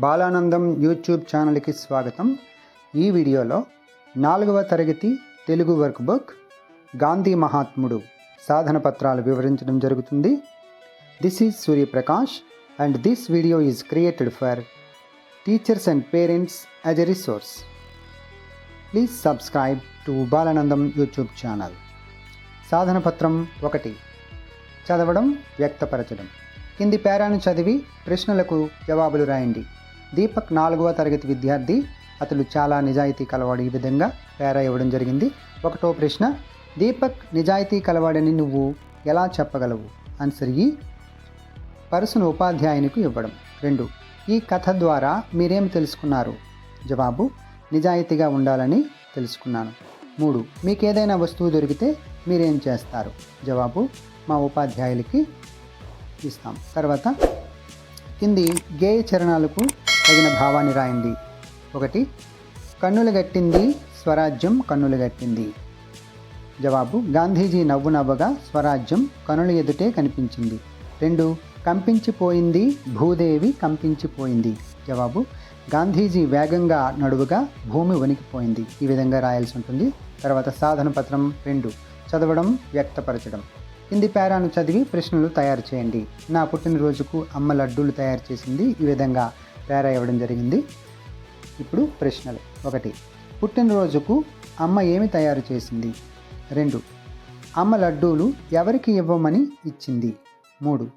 Balanandam YouTube ఛానల్కి స్వాగతం. ఈ వీడియోలో 4వ తరగతి తెలుగు వర్క్ బుక్ గాంధీ మహాత్ముడు సాధన పత్రాలు వివరించడం జరుగుతుంది. This is Suryaprakash and this video is created for teachers and parents as a resource. Please subscribe to Balanandam YouTube channel. సాధన పత్రం 1, చదవడం, వ్యక్తపరచడం. కింది పేరాను చదివి ప్రశ్నలకు జవాబులు రాయండి. దీపక్ 4వ తరగతి విద్యార్థి. అతడు చాలా నిజాయితీ కలవాడు. ఈ విధంగా పేరా ఇవ్వడం జరిగింది. 1వ ప్రశ్న, దీపక్ నిజాయితీ కలవాడని నువ్వు ఎలా చెప్పగలవు? ఆన్సర్ ఈ. పర్సును ఉపాధ్యాయునికి ఇవ్వడం. 2, ఈ కథ ద్వారా మీరేమి తెలుసుకున్నారు? జవాబు, నిజాయితీగా ఉండాలని తెలుసుకున్నాను. 3, మీకు ఏదైనా వస్తువు దొరికితే మీరేం చేస్తారు? జవాబు, మా ఉపాధ్యాయులకి ఇస్తాం. తర్వాత కింది గేయ చరణాలకు తగిన భావాన్ని రాయండి. 1, కన్నులు గట్టింది స్వరాజ్యం కన్నులు గట్టింది. జవాబు, గాంధీజీ నవ్వు నవ్వగా స్వరాజ్యం కనుల ఎదుటే కనిపించింది. 2, కంపించిపోయింది భూదేవి కంపించిపోయింది. జవాబు, గాంధీజీ వేగంగా నడువుగా భూమి వణికిపోయింది. ఈ విధంగా రాయాల్సి ఉంటుంది. తర్వాత సాధన పత్రం 2, చదవడం, వ్యక్తపరచడం. కింది పేరాను చదివి ప్రశ్నలు తయారు చేయండి. నా పుట్టినరోజుకు అమ్మ లడ్డూలు తయారు చేసింది. ఈ విధంగా పేరా ఇవ్వడం జరిగింది. ఇప్పుడు ప్రశ్నలు. 1, పుట్టినరోజుకు అమ్మ ఏమి తయారు చేసింది? 2, అమ్మ లడ్డూలు ఎవరికి ఇవ్వమని ఇచ్చింది? 3,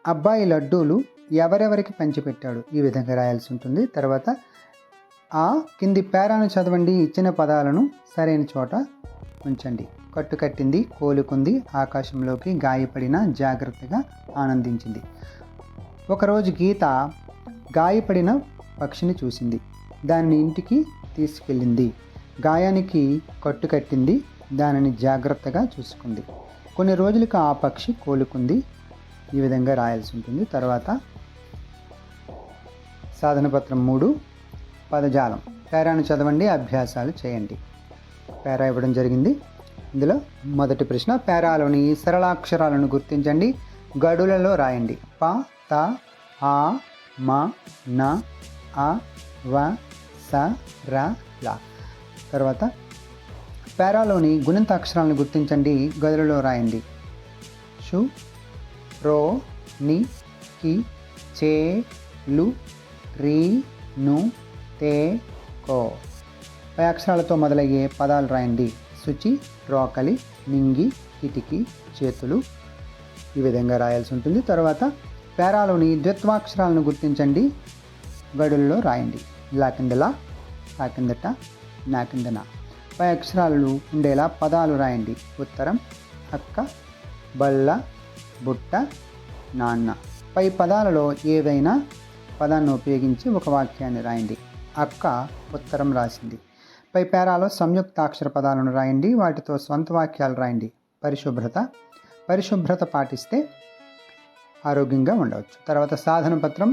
అబ్బాయి లడ్డూలు ఎవరెవరికి పంచిపెట్టాడు? ఈ విధంగా రాయాల్సి ఉంటుంది. తర్వాత కింది పేరాను చదవండి. ఇచ్చిన పదాలను సరైన చోట ఉంచండి. కట్టుకట్టింది, కోలుకుంది, ఆకాశంలోకి, గాయపడిన, జాగ్రత్తగా, ఆనందించింది. ఒకరోజు గీత గాయపడిన పక్షిని చూసింది. దానిని ఇంటికి తీసుకెళ్ళింది. గాయానికి కట్టుకట్టింది, దానిని జాగ్రత్తగా చూసుకుంది. కొన్ని రోజులకు ఆ పక్షి కోలుకుంది. ఈ విధంగా రాయాల్సి ఉంటుంది. తర్వాత సాధన పత్రం 3, పదజాలం. పేరాను చదవండి, అభ్యాసాలు చేయండి. పేరా ఇవ్వడం జరిగింది. ఇందులో మొదటి ప్రశ్న, పేరాలోని సరళాక్షరాలను గుర్తించండి, గడులలో రాయండి. ప, త, ఆ, మ, న, అ, వ, స, ర, ల. తర్వాత పేరాలోని గుణిత అక్షరాలను గుర్తించండి, గదులలో రాయండి. షు, రో, ని, కి, చే, లు, రి, ను, తే, కో. పై అక్షరాలతో మొదలయ్యే పదాలు రాయండి. శుచి, రోకలి, నింగి, కిటికీ, చేతులు. ఈ విధంగా రాయాల్సి ఉంటుంది. తర్వాత పేరాలోని ద్విత్వాక్షరాలను గుర్తించండి, గడుల్లో రాయండి. లా కిందలా, తా కిందట, నా కిందన. పై అక్షరాలు ఉండేలా పదాలు రాయండి. ఉత్తరం, అక్క, బల్ల, బుట్ట, నాన్న. పై పదాలలో ఏదైనా పదాన్ని ఉపయోగించి ఒక వాక్యాన్ని రాయండి. అక్క ఉత్తరం రాసింది. పై పేరాలో సంయుక్తాక్షర పదాలను రాయండి. వాటితో స్వంత వాక్యాలు రాయండి. పరిశుభ్రత పాటిస్తే ఆరోగ్యంగా ఉండవచ్చు. తర్వాత సాధన పత్రం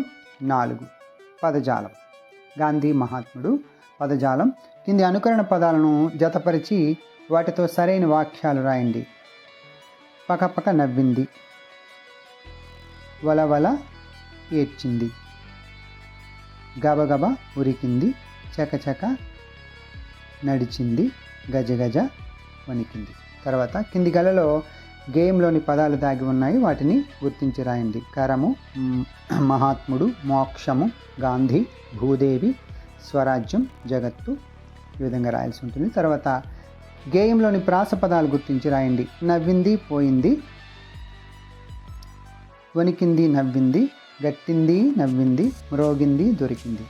4, పదజాలం. గాంధీ మహాత్ముడు. పదజాలం. కింది అనుకరణ పదాలను జతపరిచి వాటితో సరైన వాక్యాలు రాయండి. పకపక నవ్వింది, వలవల ఏడ్చింది, గబగబ ఉరికింది, చకచక నడిచింది, గజగజ వణికింది. తర్వాత కింది గలలో గేయంలోని పదాలు దాగి ఉన్నాయి. వాటిని గుర్తించి రాయండి. కరము, మహాత్ముడు, మోక్షము, గాంధీ, భూదేవి, స్వరాజ్యం, జగత్తు. ఈ విధంగా రాయాల్సి ఉంటుంది. తర్వాత గేయంలోని ప్రాస పదాలు గుర్తించి రాయండి. నవ్వింది, పోయింది, వణికింది, నవ్వింది, గట్టింది, నవ్వింది, మ్రోగింది, దొరికింది.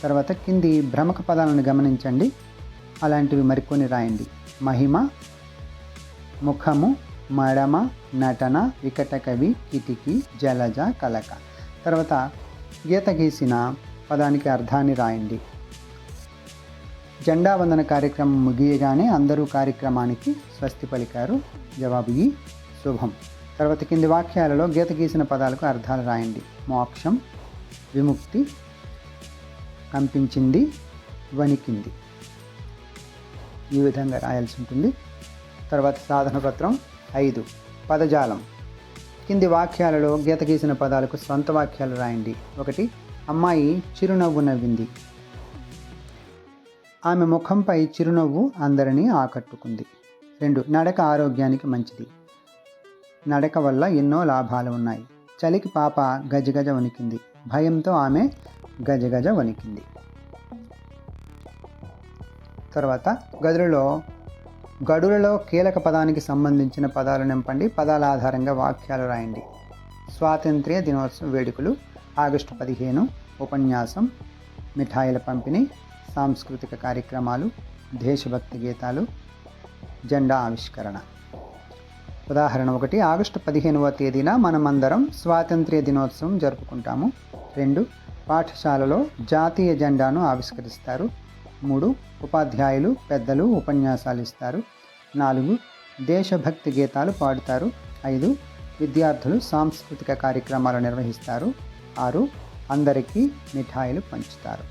తర్వాత కింది భ్రమక పదాలను గమనించండి. అలాంటివి మరికొన్ని రాయండి. మహిమ, ముఖము, మడమ, నటన, వికటకవి, కిటికీ, జలజ, కలక. తర్వాత గీత గీసిన పదానికి అర్థాన్ని రాయండి. జెండా వందన కార్యక్రమం ముగియగానే అందరూ కార్యక్రమానికి స్వస్తి పలికారు. జవాబు ఈ. శుభం. తర్వాత కింది వాక్యాలలో గీత గీసిన పదాలకు అర్థాలు రాయండి. మోక్షం, విముక్తి, కంపించింది, వణికింది. ఈ విధంగా రాయాల్సి ఉంటుంది. తర్వాత సాధన పత్రం 5, పదజాలం. కింది వాక్యాలలో గీత గీసిన పదాలకు స్వంత వాక్యాలు రాయండి. 1, అమ్మాయి చిరునవ్వు నవ్వింది. ఆమె ముఖంపై చిరునవ్వు అందరినీ ఆకట్టుకుంది. 2. నడక ఆరోగ్యానికి మంచిది. నడక వల్ల ఎన్నో లాభాలు ఉన్నాయి. చలికి పాప గజగజ వణికింది. భయంతో ఆమె గజగజ వణికింది. తర్వాత గడులలో కీలక పదానికి సంబంధించిన పదాలు నింపండి. పదాల ఆధారంగా వాక్యాలు రాయండి. స్వాతంత్ర్య దినోత్సవ వేడుకలు, ఆగస్టు 15, ఉపన్యాసం, మిఠాయిల పంపిణీ, సాంస్కృతిక కార్యక్రమాలు, దేశభక్తి గీతాలు, జెండా ఆవిష్కరణ. ఉదాహరణ 1. ఆగస్టు 15వ తేదీన మనమందరం స్వాతంత్ర్య దినోత్సవం జరుపుకుంటాము. 2. పాఠశాలలో జాతీయ జెండాను ఆవిష్కరిస్తారు. 3. ఉపాధ్యాయులు, పెద్దలు ఉపన్యాసాలు ఇస్తారు. 4. దేశభక్తి గీతాలు పాడుతారు. 5. విద్యార్థులు సాంస్కృతిక కార్యక్రమాలు నిర్వహిస్తారు. 6. అందరికీ మిఠాయిలు పంచుతారు.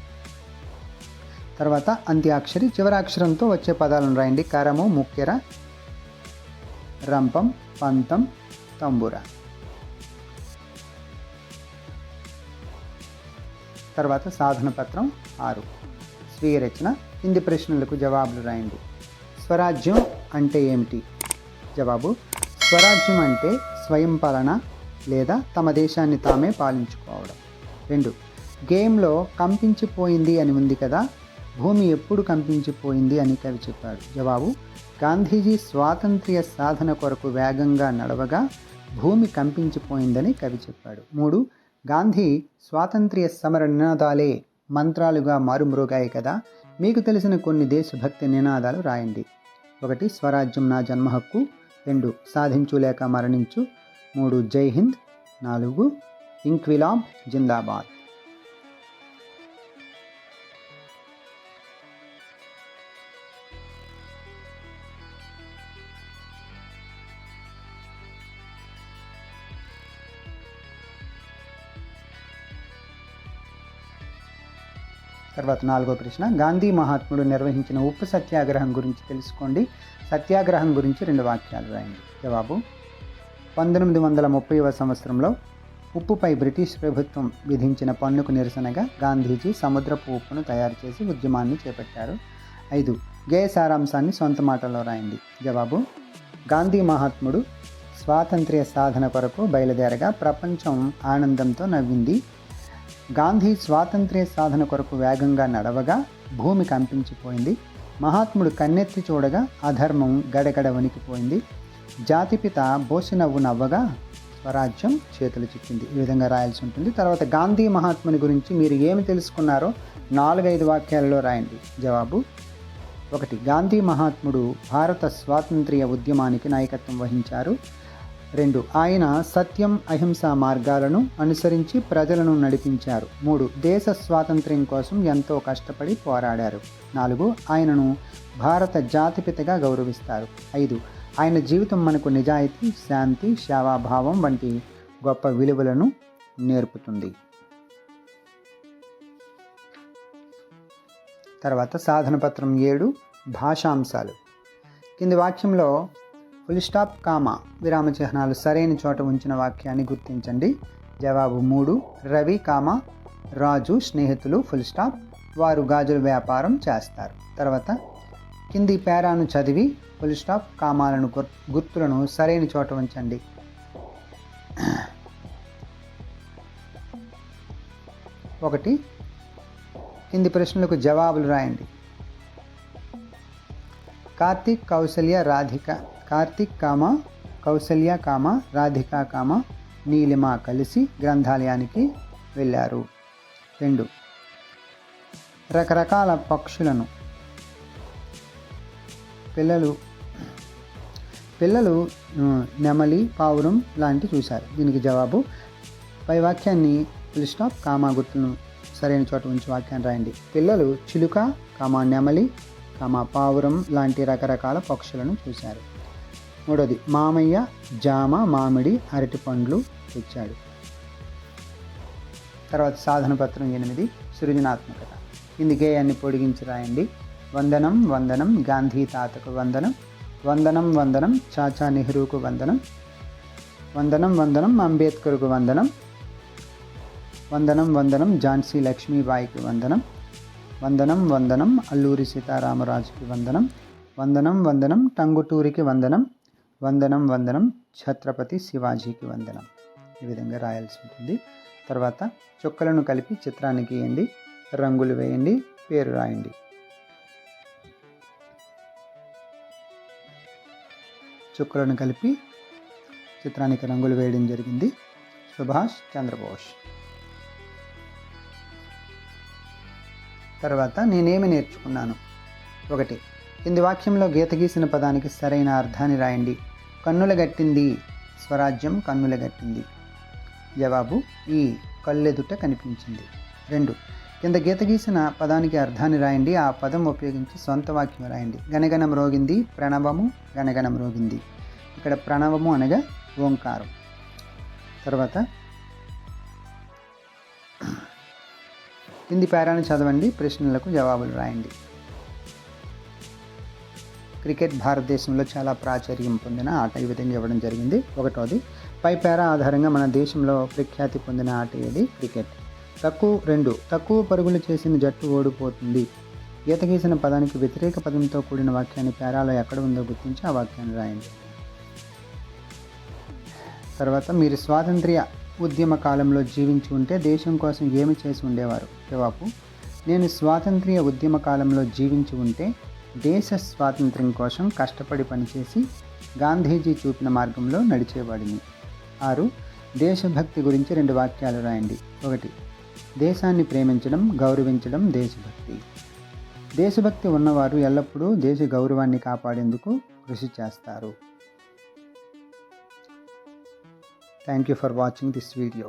తర్వాత అంత్యాక్షరి, చివరాక్షరంతో వచ్చే పదాలను రాయండి. కరము, ముక్కెర, రంపం, పంతం, తంబుర. తర్వాత సాధన పత్రం 6. స్వీయ రచన. కింది ప్రశ్నలకు జవాబులు రాయండి. స్వరాజ్యం అంటే ఏమిటి? జవాబు: స్వరాజ్యం అంటే స్వయం పాలన లేదా తమ దేశాన్ని తామే పాలించుకోవడం. 2. గేమ్లో కంపించిపోయింది అని ఉంది కదా, భూమి ఎప్పుడు కంపించిపోయింది అని కవి చెప్పాడు? జవాబు: గాంధీజీ స్వాతంత్ర్య సాధన కొరకు వేగంగా నడవగా భూమి కంపించిపోయిందని కవి చెప్పాడు. 3. గాంధీ స్వాతంత్ర్య సమర నినాదాలే మంత్రాలుగా మారుమ్రోగాయి కదా, మీకు తెలిసిన కొన్ని దేశభక్తి నినాదాలు రాయండి. 1. స్వరాజ్యం నా జన్మ హక్కు. 2. సాధించు లేక మరణించు. 3. జై హింద్. 4. ఇంక్విలాబ్ జిందాబాద్. తర్వాత 4వ ప్రశ్న. గాంధీ మహాత్ముడు నిర్వహించిన ఉప్పు సత్యాగ్రహం గురించి తెలుసుకోండి. సత్యాగ్రహం గురించి 2 వాక్యాలు రాయండి. జవాబు: 1830వ సంవత్సరంలో ఉప్పుపై బ్రిటిష్ ప్రభుత్వం విధించిన పన్నుకు నిరసనగా గాంధీజీ సముద్రపు ఉప్పును తయారు చేసి ఉద్యమాన్ని చేపట్టారు. 5. గేయ సారాంశాన్ని సొంత మాటల్లో రాయండి. జవాబు: గాంధీ మహాత్ముడు స్వాతంత్ర్య సాధన కొరకు బయలుదేరగా ప్రపంచం ఆనందంతో నవ్వింది. గాంధీ స్వాతంత్ర్య సాధన కొరకు వేగంగా నడవగా భూమి కంపించిపోయింది. మహాత్ముడు కన్నెత్తి చూడగా అధర్మం గడగడ వణికిపోయింది. జాతిపిత బోసినవ్వు నవ్వగా స్వరాజ్యం చేతులు చిక్కింది. ఈ విధంగా రాయాల్సి ఉంటుంది. తర్వాత గాంధీ మహాత్ముని గురించి మీరు ఏమి తెలుసుకున్నారో 4-5 వాక్యాలలో రాయండి. జవాబు: 1. గాంధీ మహాత్ముడు భారత స్వాతంత్ర్య ఉద్యమానికి నాయకత్వం వహించారు. 2. ఆయన సత్యం, అహింస మార్గాలను అనుసరించి ప్రజలను నడిపించారు. 3. దేశ స్వాతంత్ర్యం కోసం ఎంతో కష్టపడి పోరాడారు. 4. ఆయనను భారత జాతిపితగా గౌరవిస్తారు. 5. ఆయన జీవితం మనకు నిజాయితీ, శాంతి, సేవాభావం వంటి గొప్ప విలువలను నేర్పుతుంది. తర్వాత సాధన పత్రం 7. భాషాంశాలు. కింది వాక్యంలో ఫుల్ స్టాప్, కామా, విరామ చిహ్నాలు సరైన చోట ఉంచిన వాక్యాన్ని గుర్తించండి. జవాబు: 3. రవి, కామా, రాజు స్నేహితులు, ఫుల్ స్టాప్, వారు గాజుల వ్యాపారం చేస్తారు. తర్వాత కింది పేరాను చదివి ఫుల్ స్టాప్, కామాలను గుర్తులను సరైన చోట ఉంచండి. ఒకటి, కింది ప్రశ్నలకు జవాబులు రాయండి. కార్తీక్, కౌసల్య, రాధిక. కార్తీక్, కౌసల్య, రాధిక, నీలిమ కలిసి గ్రంథాలయానికి వెళ్ళారు. 2. రకరకాల పక్షులను పిల్లలు నెమలి, పావురం లాంటి చూశారు. దీనికి జవాబు: పై వాక్యాన్ని ఫుల్ స్టాప్, కామా గుర్తులను సరైన చోట ఉంచి వాక్యాన్ని రాయండి. పిల్లలు చిలుక, నెమలి, పావురం లాంటి రకరకాల పక్షులను చూశారు. 3. మామయ్య జామ, మామిడి, అరటి పండ్లు తెచ్చాడు. తర్వాత సాధన పత్రం 8. సృజనాత్మకత. కింది గేయాన్ని పొడిగించి రాయండి. వందనం వందనం గాంధీ తాతకు వందనం, వందనం వందనం చాచా నెహ్రూకు వందనం, వందనం వందనం అంబేద్కర్కు వందనం, వందనం వందనం ఝాన్సీ లక్ష్మీబాయికి వందనం. వందనం వందనం అల్లూరి సీతారామరాజుకి వందనం. వందనం వందనం టంగుటూరికి వందనం. వందనం వందనం ఛత్రపతి శివాజీకి వందనం. ఈ విధంగా రాయాల్సి ఉంటుంది. తర్వాత చుక్కలను కలిపి చిత్రాన్ని గీయండి, రంగులు వేయండి, పేరు రాయండి. చుక్కలను కలిపి చిత్రానికి రంగులు వేయడం జరిగింది. సుభాష్ చంద్రబోస్. తర్వాత నేనేమి నేర్చుకున్నాను? 1. కింది వాక్యంలో గీత గీసిన పదానికి సరైన అర్థాన్ని రాయండి. కన్నుల గట్టింది, స్వరాజ్యం కన్నుల గట్టింది. జవాబు ఈ కళ్ళెదుట కనిపించింది. 2. కింద గీత గీసిన పదానికి అర్థాన్ని రాయండి. ఆ పదం ఉపయోగించి సొంత వాక్యం రాయండి. గనగనం రోగింది, ప్రణవము గనగనం రోగింది. ఇక్కడ ప్రణవము అనగా ఓంకారం. తర్వాత కింది పేరాను చదవండి, ప్రశ్నలకు జవాబులు రాయండి. క్రికెట్ భారతదేశంలో చాలా ప్రాచుర్యం పొందిన ఆట. ఈ విధంగా ఇవ్వడం జరిగింది. 1. పై పేరా ఆధారంగా మన దేశంలో ప్రఖ్యాతి పొందిన ఆట ఏది? క్రికెట్. 2. తక్కువ పరుగులు చేసిన జట్టు ఓడిపోతుంది. గీత గీసిన పదానికి వ్యతిరేక పదంతో కూడిన వాక్యాన్ని పేరాలో ఎక్కడ ఉందో గుర్తించి ఆ వాక్యాన్ని రాయండి. తర్వాత మీరు స్వాతంత్ర్య ఉద్యమ కాలంలో జీవించి ఉంటే దేశం కోసం ఏమి చేసి ఉండేవారు? జవాబు నేను స్వాతంత్ర్య ఉద్యమ కాలంలో జీవించి ఉంటే దేశ స్వాతంత్ర్యం కోసం కష్టపడి పనిచేసి గాంధీజీ చూపిన మార్గంలో నడిచేవాడిని. 6. దేశభక్తి గురించి 2 వాక్యాలు రాయండి. 1. దేశాన్ని ప్రేమించడం, గౌరవించడం దేశభక్తి. దేశభక్తి ఉన్నవారు ఎల్లప్పుడూ దేశ గౌరవాన్ని కాపాడేందుకు కృషి చేస్తారు. Thank you for watching this video.